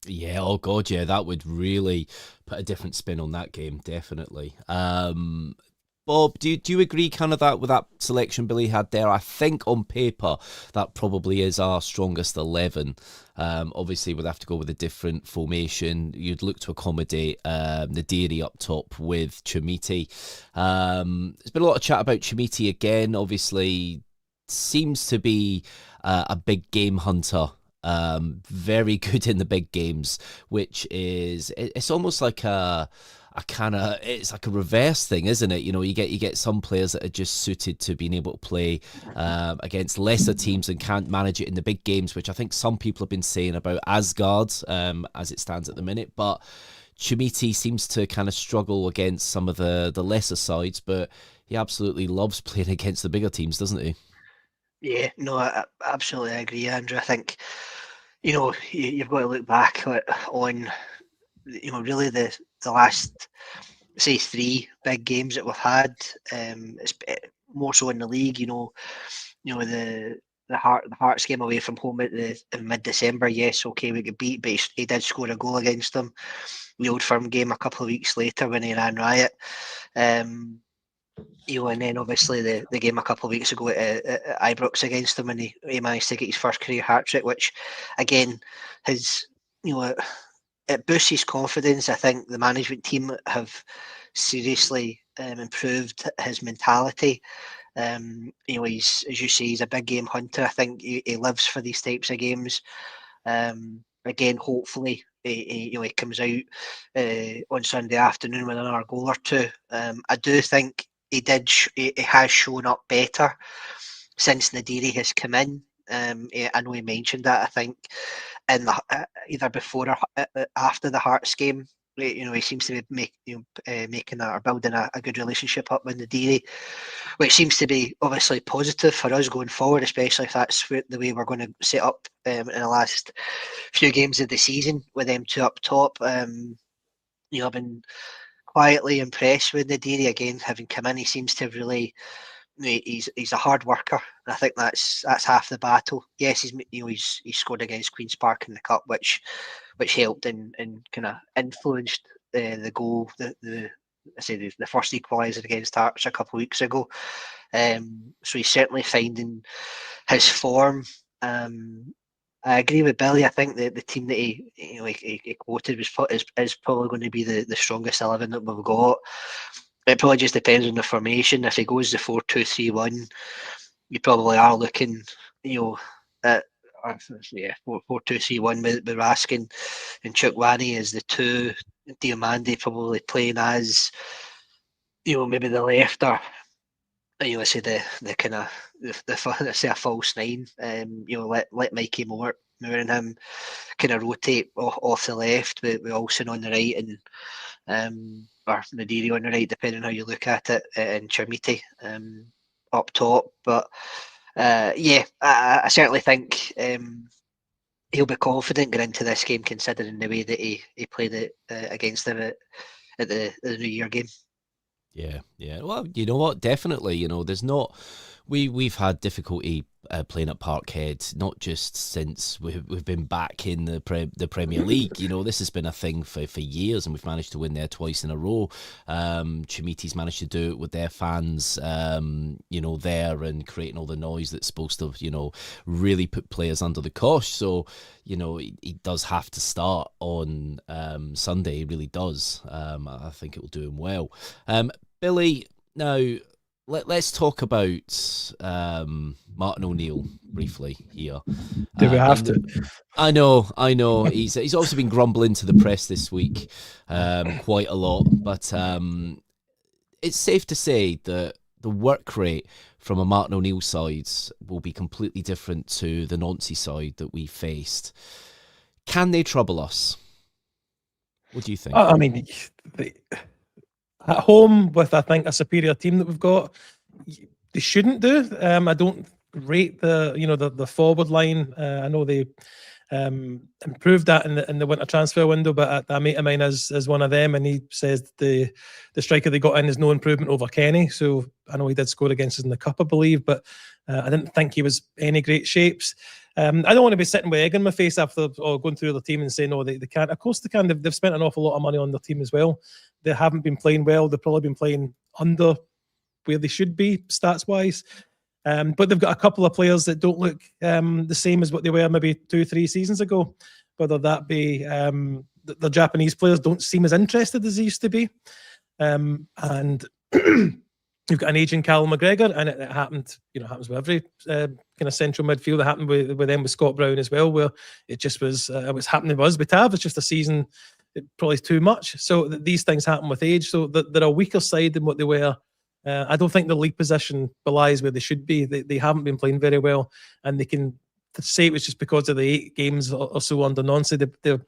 Yeah, oh god, yeah, that would really put a different spin on that game, definitely. Bob, do you agree kind of that with that selection Billy had there? I think on paper that probably is our strongest 11. Obviously, we'd have to go with a different formation. You'd look to accommodate Nadiri up top with Chimiti. There's been a lot of chat about Chimiti again. Obviously, seems to be a big game hunter. Very good in the big games, which is, it's almost like it's like a reverse thing, isn't it? You get some players that are just suited to being able to play against lesser teams and can't manage it in the big games, which I think some people have been saying about Asgard as it stands at the minute. But Chimiti seems to kind of struggle against some of the lesser sides, but he absolutely loves playing against the bigger teams, doesn't he? Yeah, no, I absolutely agree, Andrew. I think, you've got to look back on, really the last, say, 3 big games that we've had. It's more so in the league. The Hearts game away from home in mid-December. Yes, okay, we got beat, but he did score a goal against them. The Old Firm game a couple of weeks later when he ran riot. And then obviously the game a couple of weeks ago at Ibrox against him, and he managed to get his first career hat-trick, which again has, it boosts his confidence. I think the management team have seriously improved his mentality. He's, as you say, he's a big game hunter. I think he lives for these types of games. Again, hopefully, he comes out on Sunday afternoon with another goal or two. I do think he has shown up better since Nadiri has come in. I know he mentioned that. I think in the either before or after the Hearts game, he seems to be making or building a good relationship up with Nadiri, which seems to be obviously positive for us going forward, especially if that's the way we're going to set up in the last few games of the season with them two up top. I've been quietly impressed with Nadiri again, having come in. He seems to really. He's a hard worker, and I think that's half the battle. Yes, he's scored against Queen's Park in the cup, which helped and kind of influenced the goal. The first equaliser against Hearts a couple of weeks ago. So he's certainly finding his form. I agree with Billy. I think the team that he quoted is probably going to be the strongest 11 that we've got. It probably just depends on the formation. If he goes the 4-2-3-1, you probably are looking, at 4-2-3-1 with Raskin and Chukwani as the two. Diomande probably playing as, maybe the left or, say the kind of the a false nine. Let Mikey Moore and him kind of rotate off the left with Olsen on the right and or Nadiri on the right, depending on how you look at it, and Chermiti up top. But I certainly think he'll be confident going into this game, considering the way that he played it against them at the New Year game. Yeah. Well, you know what? Definitely. There's not. We've had difficulty playing at Parkhead, not just since we've been back in the Premier League. This has been a thing for years, and we've managed to win there twice in a row. Chimiti's managed to do it with their fans, there and creating all the noise that's supposed to, really put players under the cosh. So, he does have to start on Sunday. He really does. I think it will do him well. Billy, now. Let's talk about Martin O'Neill briefly here. Do we have to? I know. He's also been grumbling to the press this week quite a lot, but it's safe to say that the work rate from a Martin O'Neill side will be completely different to the Nancy side that we faced. Can they trouble us? What do you think? I mean, at home with, I think, a superior team that we've got, they shouldn't do. I don't rate the forward line. I know they improved that in the winter transfer window, but a mate of mine is one of them, and he says the striker they got in is no improvement over Kenny. So I know he did score against us in the cup, I believe, but I didn't think he was any great shapes. I don't want to be sitting with egg in my face after going through the team and saying, no, they can't. Of course they can. They've spent an awful lot of money on their team as well. They haven't been playing well. They've probably been playing under where they should be stats-wise. But they've got a couple of players that don't look the same as what they were maybe 2-3 seasons ago. Whether that be the Japanese players don't seem as interested as they used to be. And you've got an aging Callum McGregor, and it happened, happens with every kind of central midfield. It happened with them with Scott Brown as well, where it just was happening with us with Tav. It's just a season, it probably is too much. So these things happen with age. So they're a weaker side than what they were. I don't think the league position belies where they should be. They haven't been playing very well, and they can say it was just because of the 8 games or so under Nancy. They've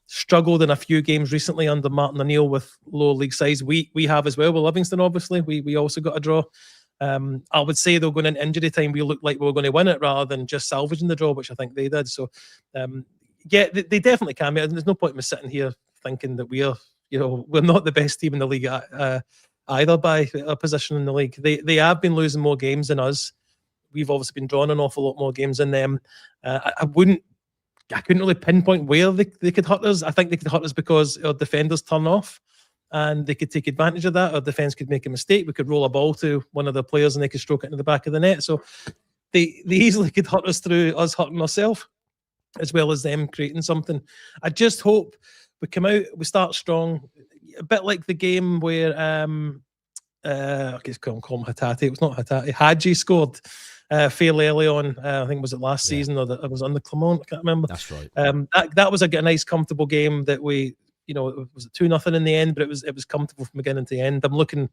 struggled in a few games recently under Martin O'Neill with lower league sides. We have as well with Livingston, obviously. We also got a draw. I would say, though, going into injury time, we looked like we were going to win it rather than just salvaging the draw, which I think they did. So, they definitely can. There's no point in me sitting here thinking that we're not the best team in the league either by a position in the league. They have been losing more games than us. We've obviously been drawing an awful lot more games than them. I couldn't really pinpoint where they could hurt us. I think they could hurt us because our defenders turn off and they could take advantage of that. Our defence could make a mistake. We could roll a ball to one of the players and they could stroke it into the back of the net. So they easily could hurt us through us hurting ourselves as well as them creating something. I just hope we come out, we start strong, a bit like the game where okay, call him Hatate. It was not Hatate. Hadji scored fairly early on. I think was it last season, or it was on the Clermont. I can't remember. That's right. That was a nice, comfortable game that we, it was 2-0 in the end, but it was comfortable from beginning to end. I'm looking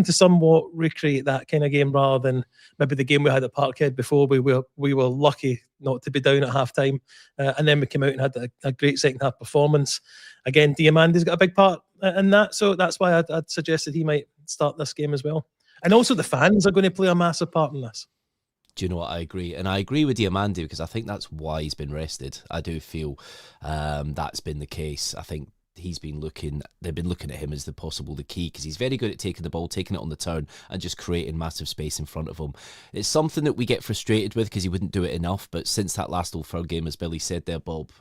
to somewhat recreate that kind of game rather than maybe the game we had at Parkhead before. We were lucky not to be down at half time, and then we came out and had a great second half performance. Again, Diamandi's got a big part in that, so that's why I'd suggested he might start this game as well. And also the fans are going to play a massive part in this. Do you know what? I agree. And I agree with Diamandi because I think that's why he's been rested. I do feel that's been the case. I think they've been looking at him as the key because he's very good at taking the ball, taking it on the turn and just creating massive space in front of him. It's something that we get frustrated with because he wouldn't do it enough, but since that last Old Firm game, as Billy said there, Bob,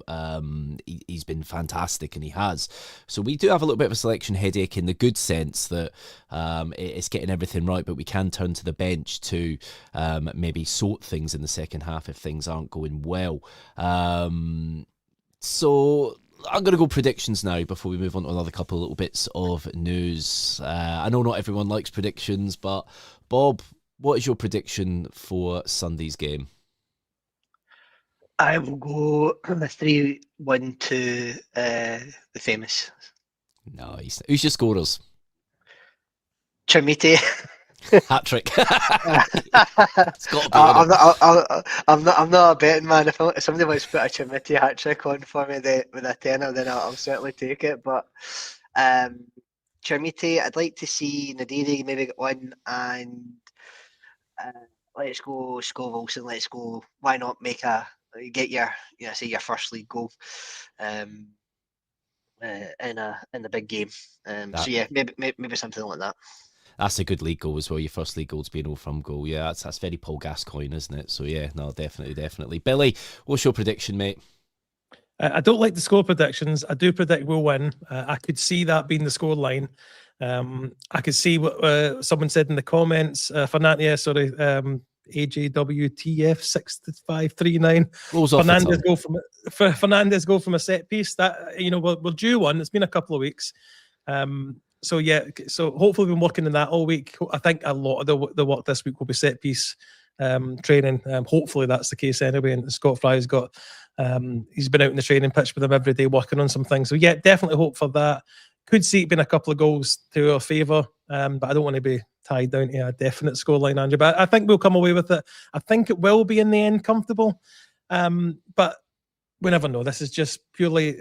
he's been fantastic and he has. So we do have a little bit of a selection headache in the good sense that it's getting everything right, but we can turn to the bench to maybe sort things in the second half if things aren't going well. So I'm going to go predictions now before we move on to another couple of little bits of news. I know not everyone likes predictions, but Bob, what is your prediction for Sunday's game? I will go 3-1 to the famous. Nice. Who's your scorers? Chermiti. Hat trick. It's got to be. I'm not a betting man. If somebody wants to put a Chermiti hat trick on for me with a tenner, then I'll certainly take it. But Chermiti, I'd like to see Nadiri maybe get one, and let's go Scott Wilson. Let's go. Why not get your your first league goal in the big game. So yeah, maybe something like that. That's a good league goal as well. Your first league goal's being Old Firm goal. Yeah, that's very Paul Gascoigne, isn't it? So yeah, no, definitely. Billy, what's your prediction, mate? I don't like the score predictions. I do predict we'll win. I could see that being the score line. I could see what someone said in the comments. AJWTF 6539. Fernandez go from a set piece. That we're due one. It's been a couple of weeks. So hopefully we've been working on that all week. I think a lot of the work this week will be set piece training. Hopefully that's the case anyway. And Scott Fry's got he's been out in the training pitch with them every day working on some things. So yeah, definitely hope for that. Could see it being a couple of goals to our favour, but I don't want to be tied down to a definite scoreline, Andrew. But I think we'll come away with it. I think it will be in the end comfortable, but we never know. This is just purely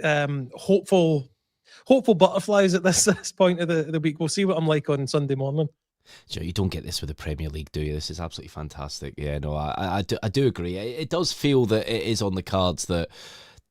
hopeful butterflies at this point of the week. We'll see what I'm like on Sunday morning. Joe, you don't get this with the Premier League, do you? This is absolutely fantastic. Yeah, no, I do agree. It does feel that it is on the cards that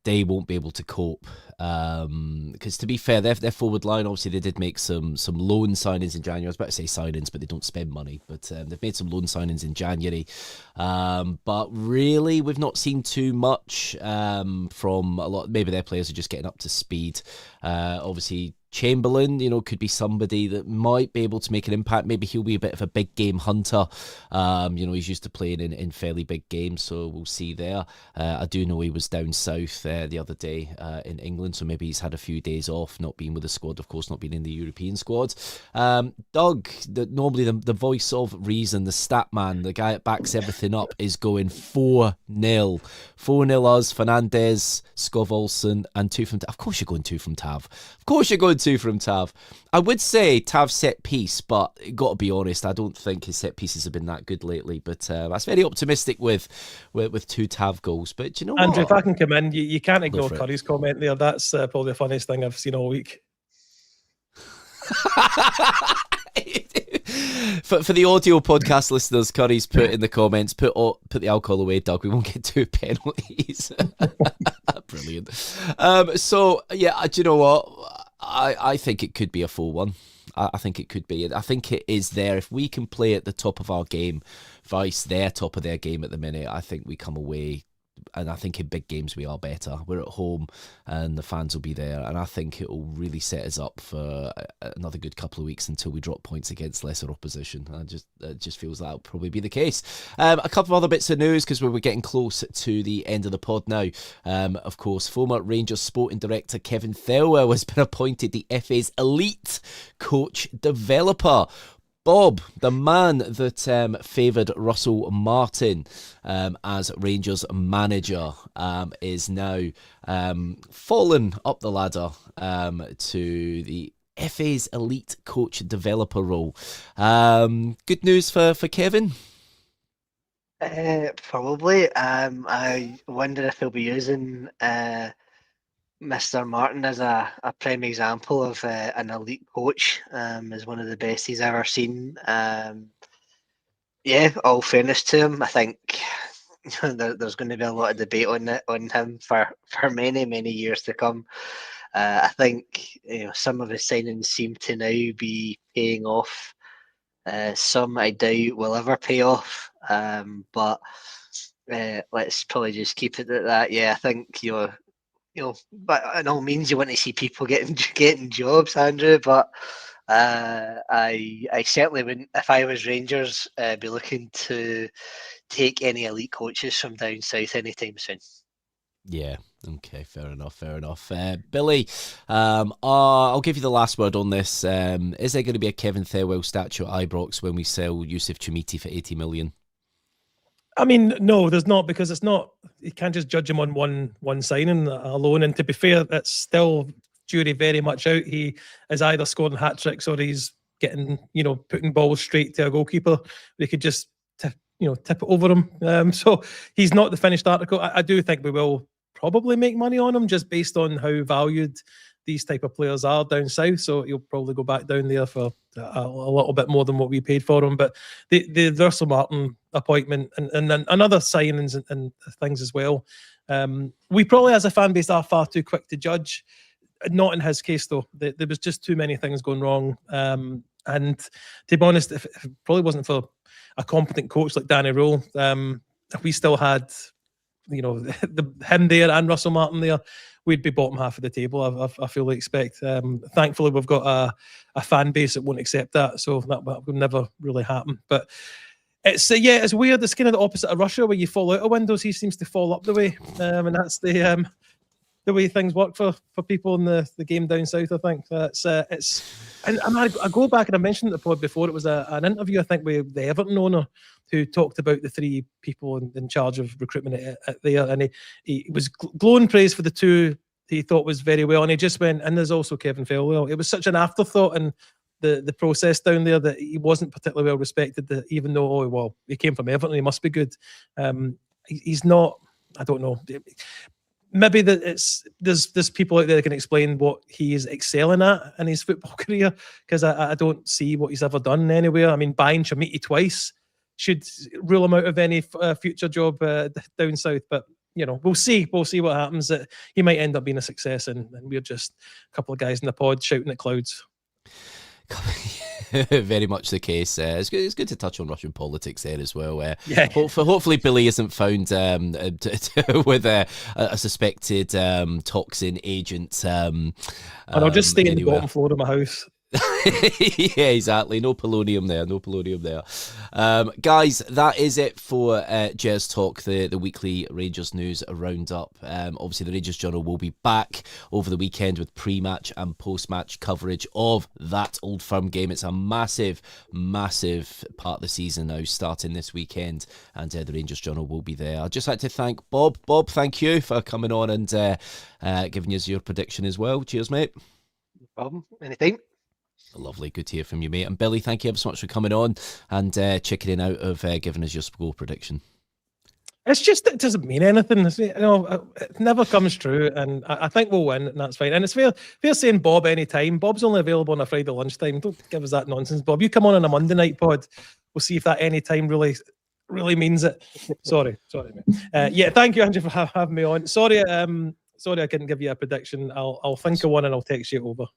they won't be able to cope. Because to be fair, their forward line, obviously they did make some loan signings in January. I was about to say signings, but they don't spend money. But they've made some loan signings in January. But really, we've not seen too much from a lot. Maybe their players are just getting up to speed. Obviously, Chamberlain, could be somebody that might be able to make an impact. Maybe he'll be a bit of a big game hunter. He's used to playing in fairly big games, so we'll see there. I do know he was down south the other day in England, so maybe he's had a few days off, not being with the squad, of course, not being in the European squad. Doug, normally the voice of reason, the stat man, the guy that backs everything up, is going 4-0. 4-0 us, Fernandez, Scott Olsen, and 2 from Tav. Of course you're going 2 from Tav. Of course you're going 2 from Tav. I would say Tav set piece, but got to be honest, I don't think his set pieces have been that good lately. But that's very optimistic with 2 Tav goals. But do you know Andrew, what? if I can come in, you can't ignore Curry's comment there. That's probably the funniest thing I've seen all week. For the audio podcast listeners, Curry's put in the comments, put the alcohol away, Doug. We won't get 2 penalties. Brilliant. So yeah, do you know what? I think it could be a 4-1. I think it could be. I think it is there. If we can play at the top of our game, vice their top of their game at the minute, I think we come away and I think in big games we are better. We're at home, and the fans will be there, and I think it will really set us up for another good couple of weeks until we drop points against lesser opposition. It just feels that'll probably be the case. A couple of other bits of news because we're getting close to the end of the pod now. Of course, former Rangers sporting director Kevin Thelwell has been appointed the FA's elite coach developer. Bob, the man that favoured Russell Martin as Rangers manager, is now fallen up the ladder to the FA's elite coach developer role. Good news for Kevin? Probably. I wonder if he'll be using Mr. Martin as a prime example of an elite coach, as one of the best he's ever seen. Yeah, all fairness to him, I think there's going to be a lot of debate on him for many years to come. I think some of his signings seem to now be paying off. Some I doubt will ever pay off, but let's probably just keep it at that. Yeah, I think but in all means, you want to see people getting jobs, Andrew. But I certainly wouldn't, if I was Rangers, be looking to take any elite coaches from down south anytime soon. Yeah. Okay. Fair enough. Billy, I'll give you the last word on this. Is there going to be a Kevin Thelwell statue at Ibrox when we sell Yusuf Chumiti for 80 million? I mean, no, there's not, because it's not. You can't just judge him on one signing alone. And to be fair, it's still jury very much out. He is either scoring hat tricks or he's getting, putting balls straight to a goalkeeper. They could just tip it over him. So he's not the finished article. I do think we will probably make money on him just based on how valued these type of players are down south. So he'll probably go back down there for a little bit more than what we paid for him. But the Russell Martin appointment and other signings and things as well, we probably as a fan base are far too quick to judge. Not in his case though. There was just too many things going wrong. And to be honest, if it probably wasn't for a competent coach like Danny Rule, if we still had him there and Russell Martin there, we'd be bottom half of the table. I fully expect. Thankfully, we've got a fan base that won't accept that, so that will never really happen. But it's it's weird. It's kind of the opposite of Russia, where you fall out of windows. He seems to fall up the way, and that's the way things work for people in the game down south. I think and I go back and I mentioned the pod before. It was an interview I think with the Everton owner who talked about the three people in charge of recruitment at there, and he was glowing praise for the two he thought was very well, and he just went, and there's also Kevin Thelwell. It was such an afterthought in the process down there that he wasn't particularly well respected, that even though he came from Everton, he must be good. He's not. I don't know. Maybe there's people out there that can explain what he is excelling at in his football career, because I don't see what he's ever done anywhere. I mean, buying Chamiti twice should rule him out of any future job down south. But we'll see. We'll see what happens. He might end up being a success, and we're just a couple of guys in the pod shouting at clouds. Very much the case. It's good to touch on Russian politics there as well. Hopefully Billy isn't found with a suspected toxin agent. And I'll just stay in the bottom floor of my house. Yeah, exactly. No polonium there. Guys, that is it for Gers Talk, the weekly Rangers news roundup. Obviously, the Rangers Journal will be back over the weekend with pre-match and post-match coverage of that Old Firm game. It's a massive part of the season now, starting this weekend, and the Rangers Journal will be there. I'd just like to thank Bob. Bob, thank you for coming on and giving us your prediction as well. Cheers, mate. No problem. Anytime. Lovely, good to hear from you, mate. And Billy, thank you ever so much for coming on and chickening out of giving us your score prediction. It's just, it doesn't mean anything. It never comes true, and I think we'll win, and that's fine. And it's fair saying Bob any time. Bob's only available on a Friday lunchtime. Don't give us that nonsense, Bob. You come on a Monday night pod. We'll see if that any time really means it. Sorry, mate. Thank you, Andrew, for having me on. Sorry, I couldn't give you a prediction. I'll think of one and I'll text you over.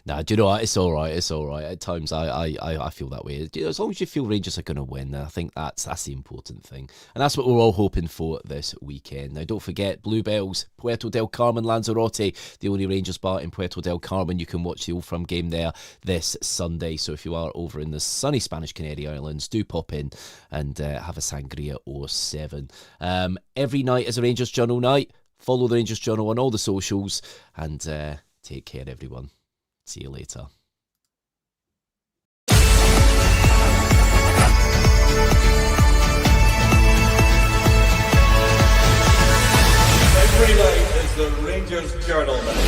Nah, do you know what? It's all right. It's all right. At times, I feel that way. As long as you feel Rangers are going to win, I think that's the important thing, and that's what we're all hoping for this weekend. Now, don't forget Bluebells, Puerto del Carmen, Lanzarote, the only Rangers bar in Puerto del Carmen. You can watch the Old Firm game there this Sunday. So if you are over in the sunny Spanish Canary Islands, do pop in and have a sangria or 7. Every night is a Rangers Journal night. Follow the Rangers Journal on all the socials, and take care, everyone. See you later. Every night is the Rangers Journal night.